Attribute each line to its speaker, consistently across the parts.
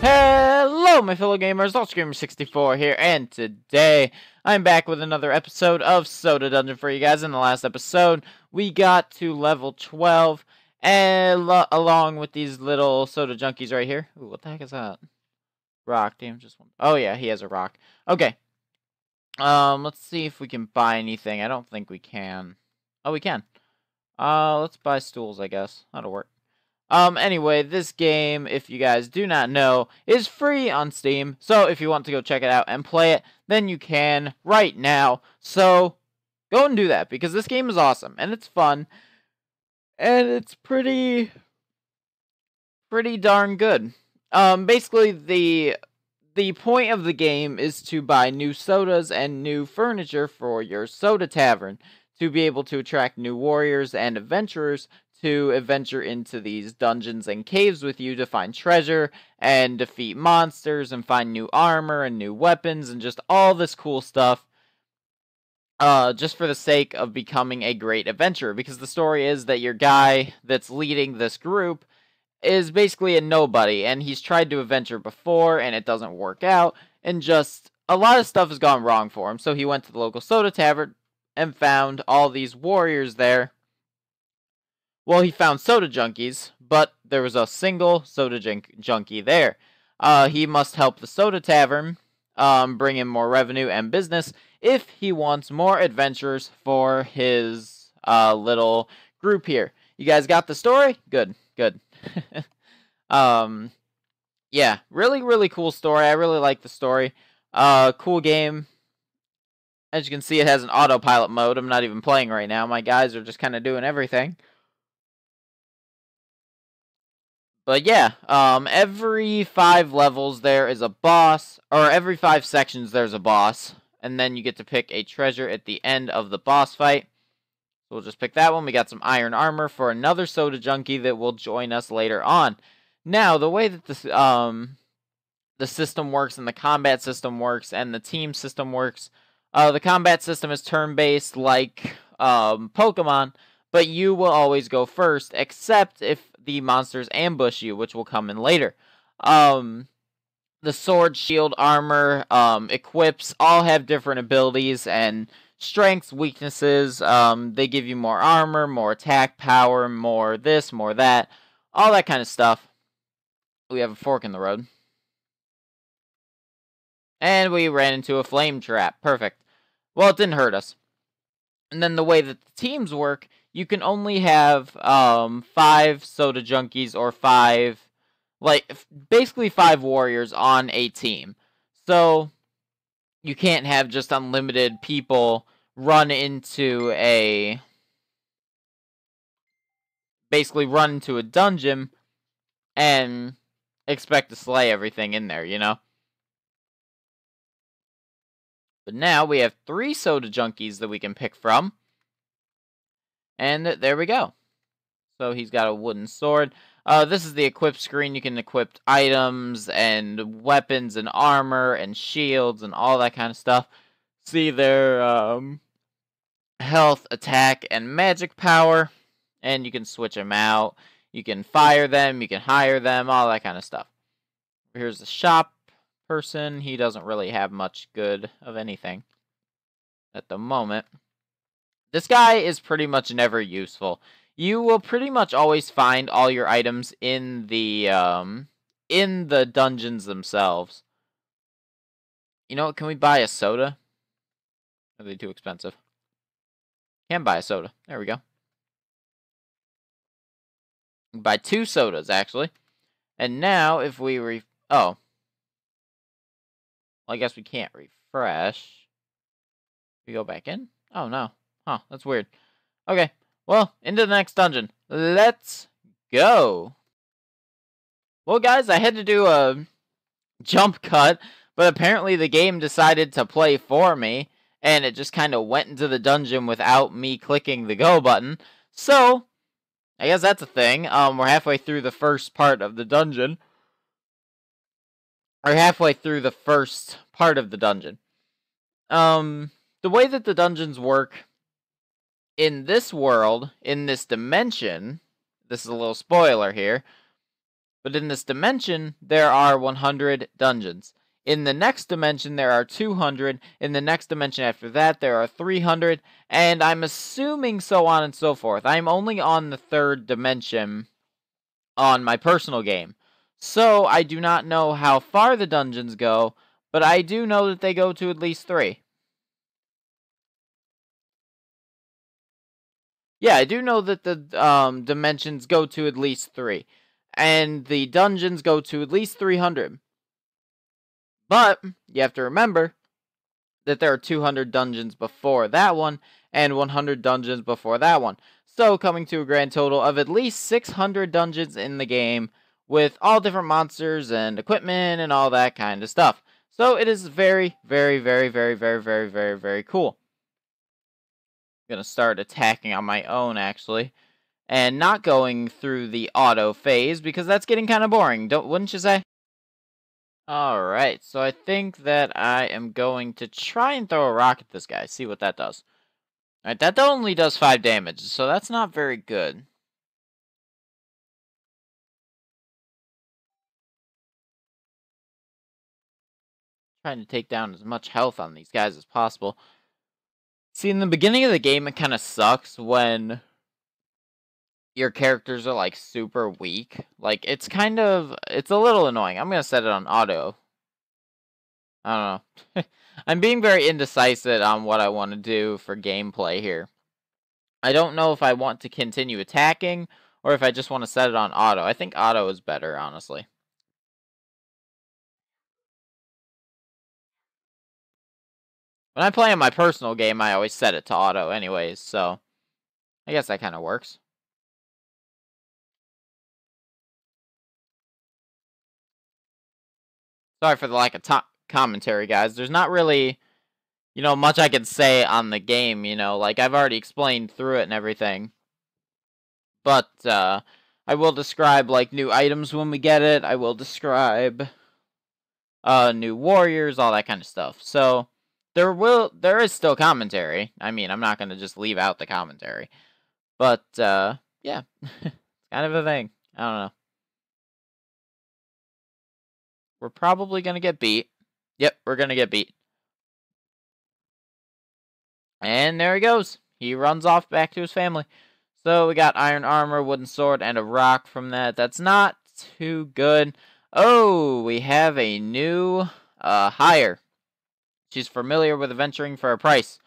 Speaker 1: Hello, my fellow gamers, AllScreamer64 here, and today I'm back with another episode of Soda Dungeon for you guys. In the last episode, we got to level 12, and along with these little soda junkies right here. Ooh, what the heck is that? Rock, damn, just one. Oh yeah, he has a rock. Okay. Let's see if we can buy anything. I don't think we can. Oh, we can. Let's buy stools, I guess. That'll work. Anyway, this game, if you guys do not know, is free on Steam. So if you want to go check it out and play it, then you can right now. So go and do that because this game is awesome and it's fun. And it's pretty darn good. Basically the point of the game is to buy new sodas and new furniture for your soda tavern to be able to attract new warriors and adventurers to adventure into these dungeons and caves with you to find treasure and defeat monsters and find new armor and new weapons and just all this cool stuff. Just for the sake of becoming a great adventurer, because the story is that your guy that's leading this group is basically a nobody, and he's tried to adventure before and it doesn't work out, and just a lot of stuff has gone wrong for him. So he went to the local soda tavern and found all these warriors there. Well, he found soda junkies, but there was a single soda junkie there. He must help the soda tavern bring in more revenue and business if he wants more adventurers for his little group here. You guys got the story? Good, good. Yeah, really cool story. I really like the story. Cool game. As you can see, it has an autopilot mode. I'm not even playing right now. My guys are just kind of doing everything. But yeah, every 5 levels there is a boss, or every 5 sections there's a boss, and then you get to pick a treasure at the end of the boss fight. So we'll just pick that one. We got some iron armor for another soda junkie that will join us later on. Now, the way that the system works and the combat system works and the team system works, the combat system is turn-based like Pokemon, but you will always go first, except if the monsters ambush you, which will come in later. The sword, shield, armor, equips all have different abilities and strengths, weaknesses. They give you more armor, more attack power, more this, more that, all that kind of stuff. We have a fork in the road. And we ran into a flame trap. Perfect. Well, it didn't hurt us. And then the way that the teams work, you can only have 5 soda junkies or 5, basically 5 warriors on a team. So you can't have just unlimited people run into a dungeon and expect to slay everything in there, you know? But now we have 3 soda junkies that we can pick from. And there we go. So he's got a wooden sword. This is the equip screen. You can equip items and weapons and armor and shields and all that kind of stuff. See their health, attack, and magic power. And you can switch them out. You can fire them. You can hire them. All that kind of stuff. Here's the shop person. He doesn't really have much good of anything at the moment. This guy is pretty much never useful. You will pretty much always find all your items in the dungeons themselves. You know what? Can we buy a soda? Are they too expensive? Can buy a soda. There we go. We can buy 2 sodas actually. And now if we well, I guess we can't refresh. We go back in? Oh no. Huh, that's weird. Okay, well, into the next dungeon. Let's go. Well, guys, I had to do a jump cut, but apparently the game decided to play for me, and it just kind of went into the dungeon without me clicking the go button. So, I guess that's a thing. We're halfway through the first part of the dungeon. Or halfway through the first part of the dungeon. The way that the dungeons work in this world, in this dimension, this is a little spoiler here, But in this dimension, there are 100 dungeons. In the next dimension, there are 200. In the next dimension after that, there are 300. And I'm assuming so on and so forth. I'm only on the third dimension on my personal game. So I do not know how far the dungeons go, but I do know that they go to at least 3. Yeah, I do know that the dimensions go to at least 3. And the dungeons go to at least 300. But you have to remember that there are 200 dungeons before that one and 100 dungeons before that one. So coming to a grand total of at least 600 dungeons in the game with all different monsters and equipment and all that kind of stuff. So it is very, very, very, very, very, very, very, very cool. I'm going to start attacking on my own actually. And not going through the auto phase because that's getting kind of boring, wouldn't you say? Alright, so I think that I am going to try and throw a rock at this guy, see what that does. Alright, that only does 5 damage, so that's not very good. Trying to take down as much health on these guys as possible. See, in the beginning of the game, it kind of sucks when your characters are, like, super weak. Like, it's a little annoying. I'm going to set it on auto. I don't know. I'm being very indecisive on what I want to do for gameplay here. I don't know if I want to continue attacking or if I just want to set it on auto. I think auto is better, honestly. When I play on my personal game, I always set it to auto anyways, so I guess that kind of works. Sorry for the lack of commentary, guys. There's not really, much I can say on the game, like I've already explained through it and everything. But I will describe like new items when we get it. I will describe new warriors, all that kind of stuff. So there is still commentary. I mean, I'm not going to just leave out the commentary. But yeah, it's kind of a thing. I don't know. We're probably going to get beat. Yep, we're going to get beat. And there he goes. He runs off back to his family. So we got iron armor, wooden sword, and a rock from that. That's not too good. Oh, we have a new hire. She's familiar with adventuring for a price.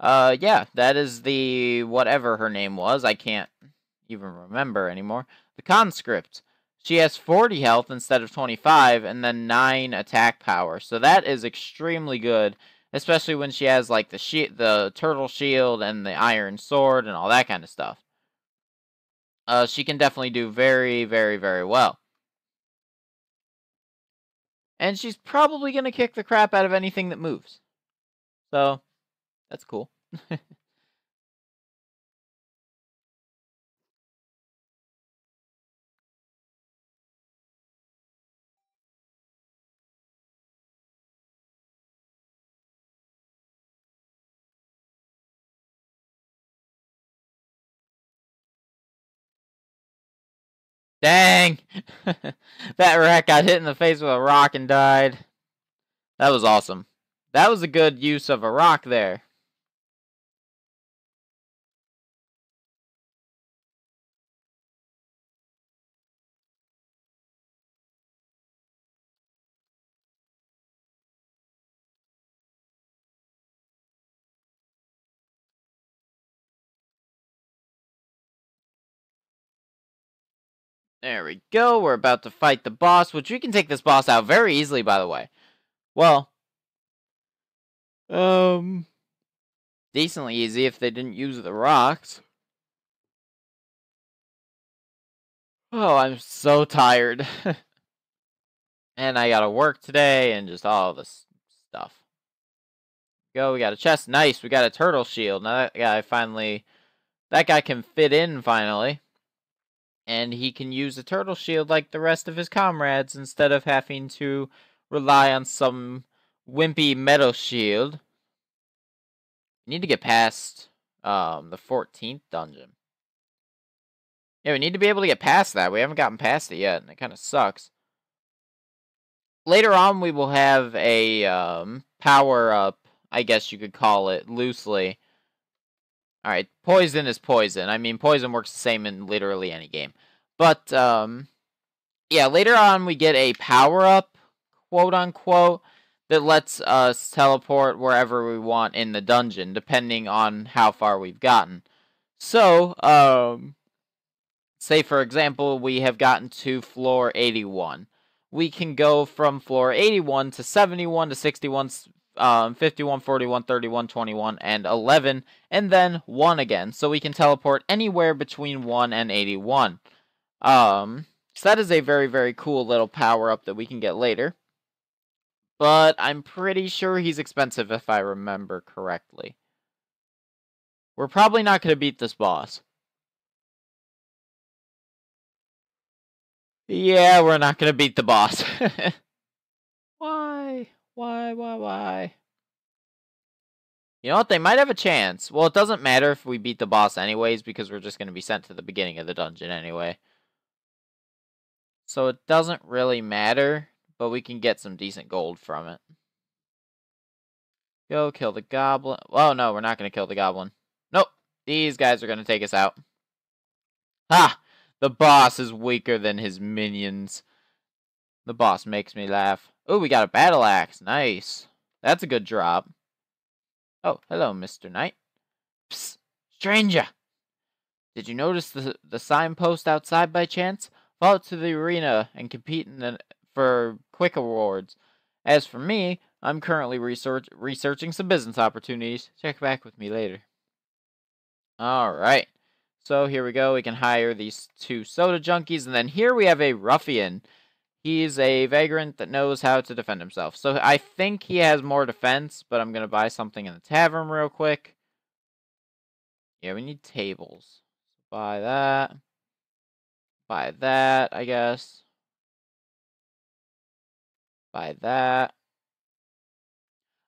Speaker 1: Yeah, that is the whatever her name was. I can't even remember anymore. The conscript. She has 40 health instead of 25, and then 9 attack power. So that is extremely good, especially when she has like the turtle shield and the iron sword and all that kind of stuff. She can definitely do very, very, very well. And she's probably going to kick the crap out of anything that moves. So, that's cool. Dang! That rat got hit in the face with a rock and died. That was awesome. That was a good use of a rock there. There we go. We're about to fight the boss, which we can take this boss out very easily, by the way. Well, decently easy if they didn't use the rocks. Oh, I'm so tired. And I gotta work today and just all this stuff. Go, we got a chest. Nice, we got a turtle shield. Now that guy can fit in finally. And he can use a turtle shield like the rest of his comrades instead of having to rely on some wimpy metal shield. We need to get past the 14th dungeon. Yeah, we need to be able to get past that. We haven't gotten past it yet, and it kind of sucks. Later on, we will have a power-up, I guess you could call it, loosely. Alright, poison is poison. I mean, poison works the same in literally any game. But, yeah, later on we get a power-up, quote-unquote, that lets us teleport wherever we want in the dungeon, depending on how far we've gotten. So, say for example, we have gotten to floor 81. We can go from floor 81 to 71 to 61, 51, 41, 31, 21, and 11, and then 1 again. So we can teleport anywhere between 1 and 81. So that is a very, very cool little power-up that we can get later. But I'm pretty sure he's expensive if I remember correctly. We're probably not going to beat this boss. Yeah, we're not going to beat the boss. Why? Why? You know what? They might have a chance. Well, it doesn't matter if we beat the boss anyways, because we're just going to be sent to the beginning of the dungeon anyway. So it doesn't really matter, but we can get some decent gold from it. Go kill the goblin. Oh, no, we're not going to kill the goblin. Nope. These guys are going to take us out. Ha! The boss is weaker than his minions. The boss makes me laugh. Oh, we got a battle axe. Nice. That's a good drop. Oh, hello, Mr. Knight. Psst, stranger. Did you notice the signpost outside by chance? Follow it to the arena and compete for quick awards. As for me, I'm currently researching some business opportunities. Check back with me later. Alright. So here we go. We can hire these 2 soda junkies. And then here we have a ruffian. He's a vagrant that knows how to defend himself. So I think he has more defense, but I'm going to buy something in the tavern real quick. Yeah, we need tables. Buy that. Buy that, I guess. Buy that.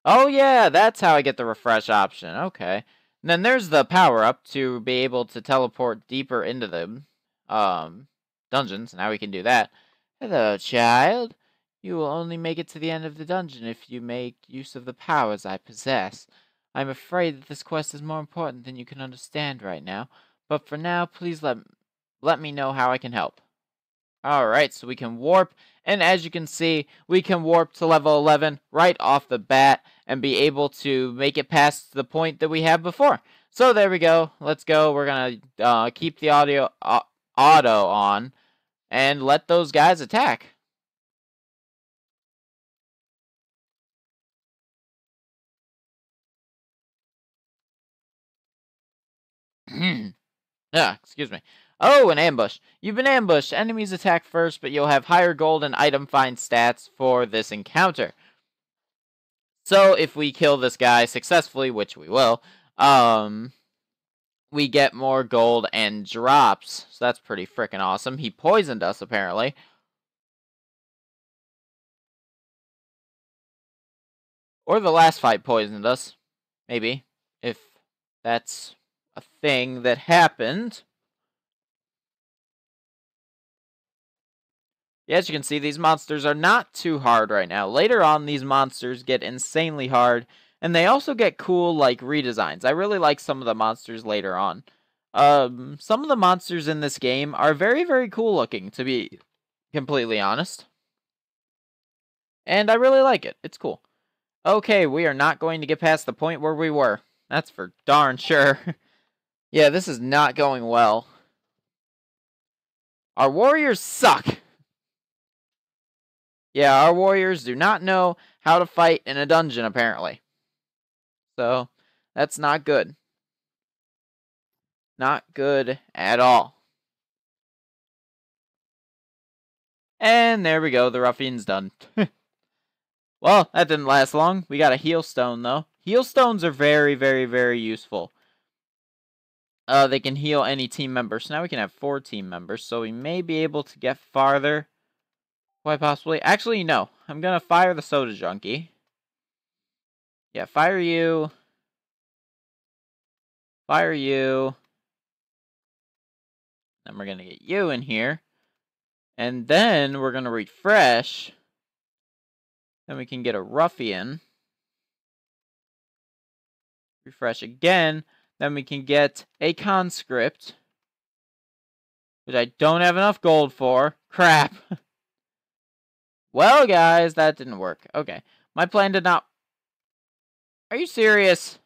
Speaker 1: Oh, yeah, that's how I get the refresh option. Okay. And then there's the power-up to be able to teleport deeper into the dungeons. Now we can do that. Hello, child. You will only make it to the end of the dungeon if you make use of the powers I possess. I'm afraid that this quest is more important than you can understand right now. But for now, please let me know how I can help. Alright, so we can warp, and as you can see, we can warp to level 11 right off the bat and be able to make it past the point that we had before. So there we go. Let's go. We're going to keep the auto on and let those guys attack. Excuse me. Oh, an ambush. You've been ambushed. Enemies attack first, but you'll have higher gold and item find stats for this encounter. So if we kill this guy successfully, which we will, we get more gold and drops. So that's pretty freaking awesome. He poisoned us, apparently. Or the last fight poisoned us. Maybe. If that's a thing that happened. Yeah, as you can see, these monsters are not too hard right now. Later on, these monsters get insanely hard. And they also get cool, like, redesigns. I really like some of the monsters later on. Some of the monsters in this game are very, very cool looking, to be completely honest. And I really like it. It's cool. Okay, we are not going to get past the point where we were. That's for darn sure. Yeah, this is not going well. Our warriors suck. Yeah, our warriors do not know how to fight in a dungeon, apparently. So, that's not good. Not good at all. And there we go, the ruffian's done. Well, that didn't last long. We got a heal stone, though. Heal stones are very, very, very useful. They can heal any team member. So now we can have 4 team members. So we may be able to get farther. Quite possibly. Actually, no. I'm going to fire the soda junkie. Yeah, fire you. Fire you. Then we're going to get you in here. And then we're going to refresh. Then we can get a ruffian. Refresh again. Then we can get a conscript. Which I don't have enough gold for. Crap. Well, guys, that didn't work. Okay. My plan did not... Are you serious?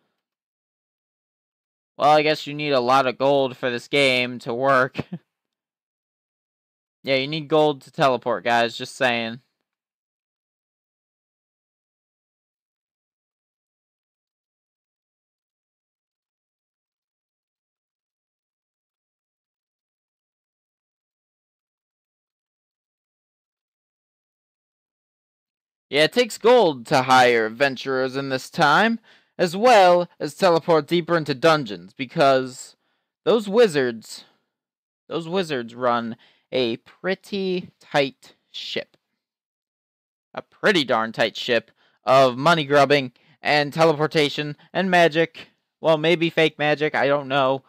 Speaker 1: Well, I guess you need a lot of gold for this game to work. Yeah, you need gold to teleport, guys. Just saying. Yeah, it takes gold to hire adventurers in this time, as well as teleport deeper into dungeons, because those wizards run a pretty tight ship. A pretty darn tight ship of money grubbing and teleportation and magic. Well, maybe fake magic, I don't know.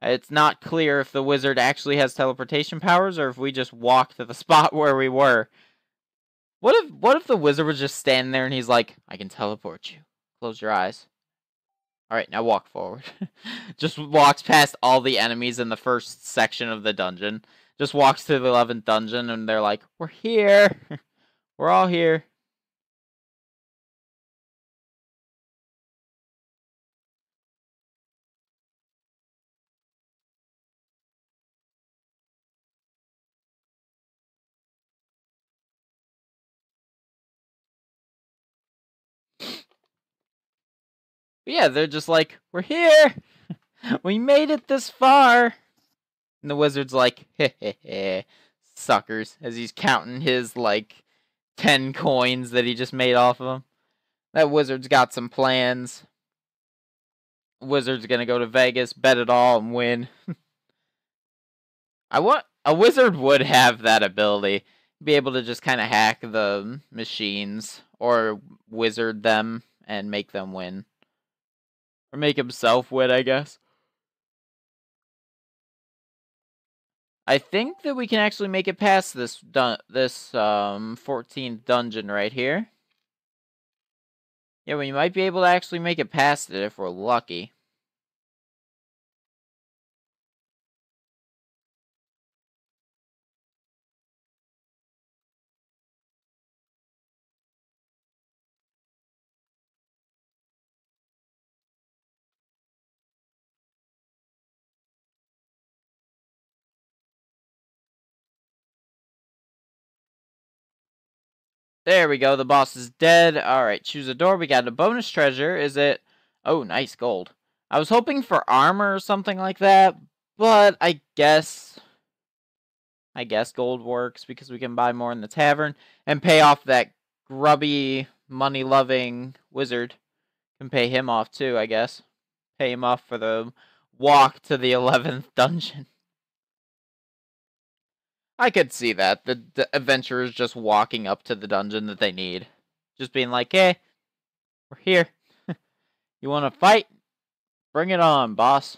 Speaker 1: It's not clear if the wizard actually has teleportation powers or if we just walked to the spot where we were. What if the wizard was just standing there and he's like, I can teleport you. Close your eyes. Alright, now walk forward. Just walks past all the enemies in the first section of the dungeon. Just walks to the 11th dungeon and they're like, we're here. We're all here. But yeah, they're just like, we're here. We made it this far. And the wizard's like, heh heh heh, suckers, as he's counting his, 10 coins that he just made off of them. That wizard's got some plans. Wizard's gonna go to Vegas, bet it all, and win. A wizard would have that ability. Be able to just kind of hack the machines, or wizard them, and make them win. Or make himself win, I guess. I think that we can actually make it past this 14th dungeon right here. Yeah, we might be able to actually make it past it if we're lucky. There we go, the boss is dead. Alright, choose a door. We got a bonus treasure. Is it... Oh, nice gold. I was hoping for armor or something like that, but I guess gold works because we can buy more in the tavern and pay off that grubby, money-loving wizard. Can pay him off too, I guess. Pay him off for the walk to the 11th dungeon. I could see that. The adventurers just walking up to the dungeon that they need. Just being like, hey, we're here. You want to fight? Bring it on, boss.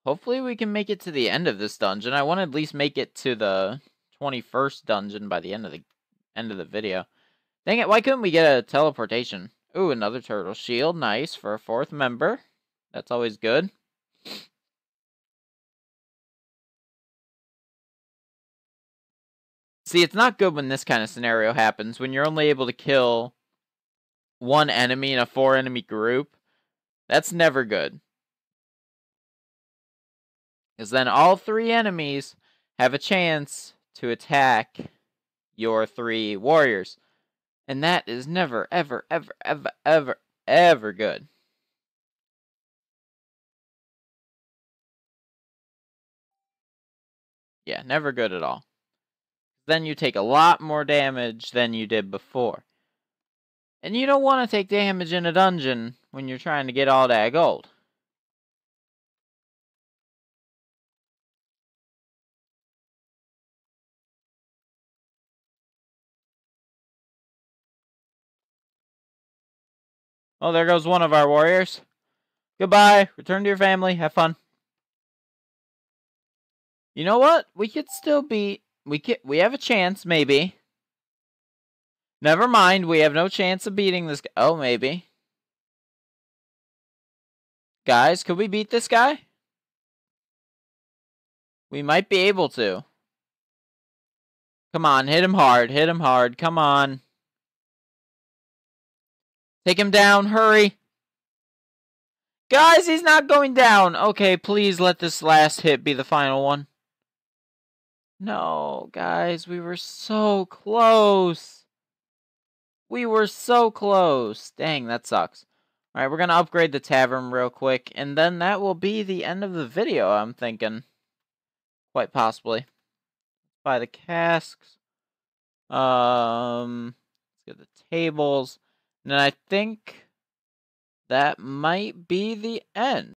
Speaker 1: Hopefully we can make it to the end of this dungeon. I want to at least make it to the 21st dungeon by the end of the video. Dang it, why couldn't we get a teleportation? Ooh, another turtle shield. Nice for a 4th member. That's always good. See, it's not good when this kind of scenario happens, when you're only able to kill one enemy in a 4-enemy group. That's never good. Because then all 3 enemies have a chance to attack your 3 warriors. And that is never, ever, ever, ever, ever, ever good. Yeah, never good at all. Then you take a lot more damage than you did before. And you don't want to take damage in a dungeon when you're trying to get all that gold. Oh, there goes one of our warriors. Goodbye. Return to your family. Have fun. You know what? We could still be... We have a chance, maybe. Never mind. We have no chance of beating this guy. Oh, maybe. Guys, could we beat this guy? We might be able to. Come on, hit him hard. Hit him hard. Come on. Take him down. Hurry. Guys, he's not going down. Okay, please let this last hit be the final one. No, guys, we were so close. We were so close. Dang, that sucks. Alright, we're going to upgrade the tavern real quick, and then that will be the end of the video, I'm thinking. Quite possibly. Buy the casks. Let's get the tables. And then I think that might be the end.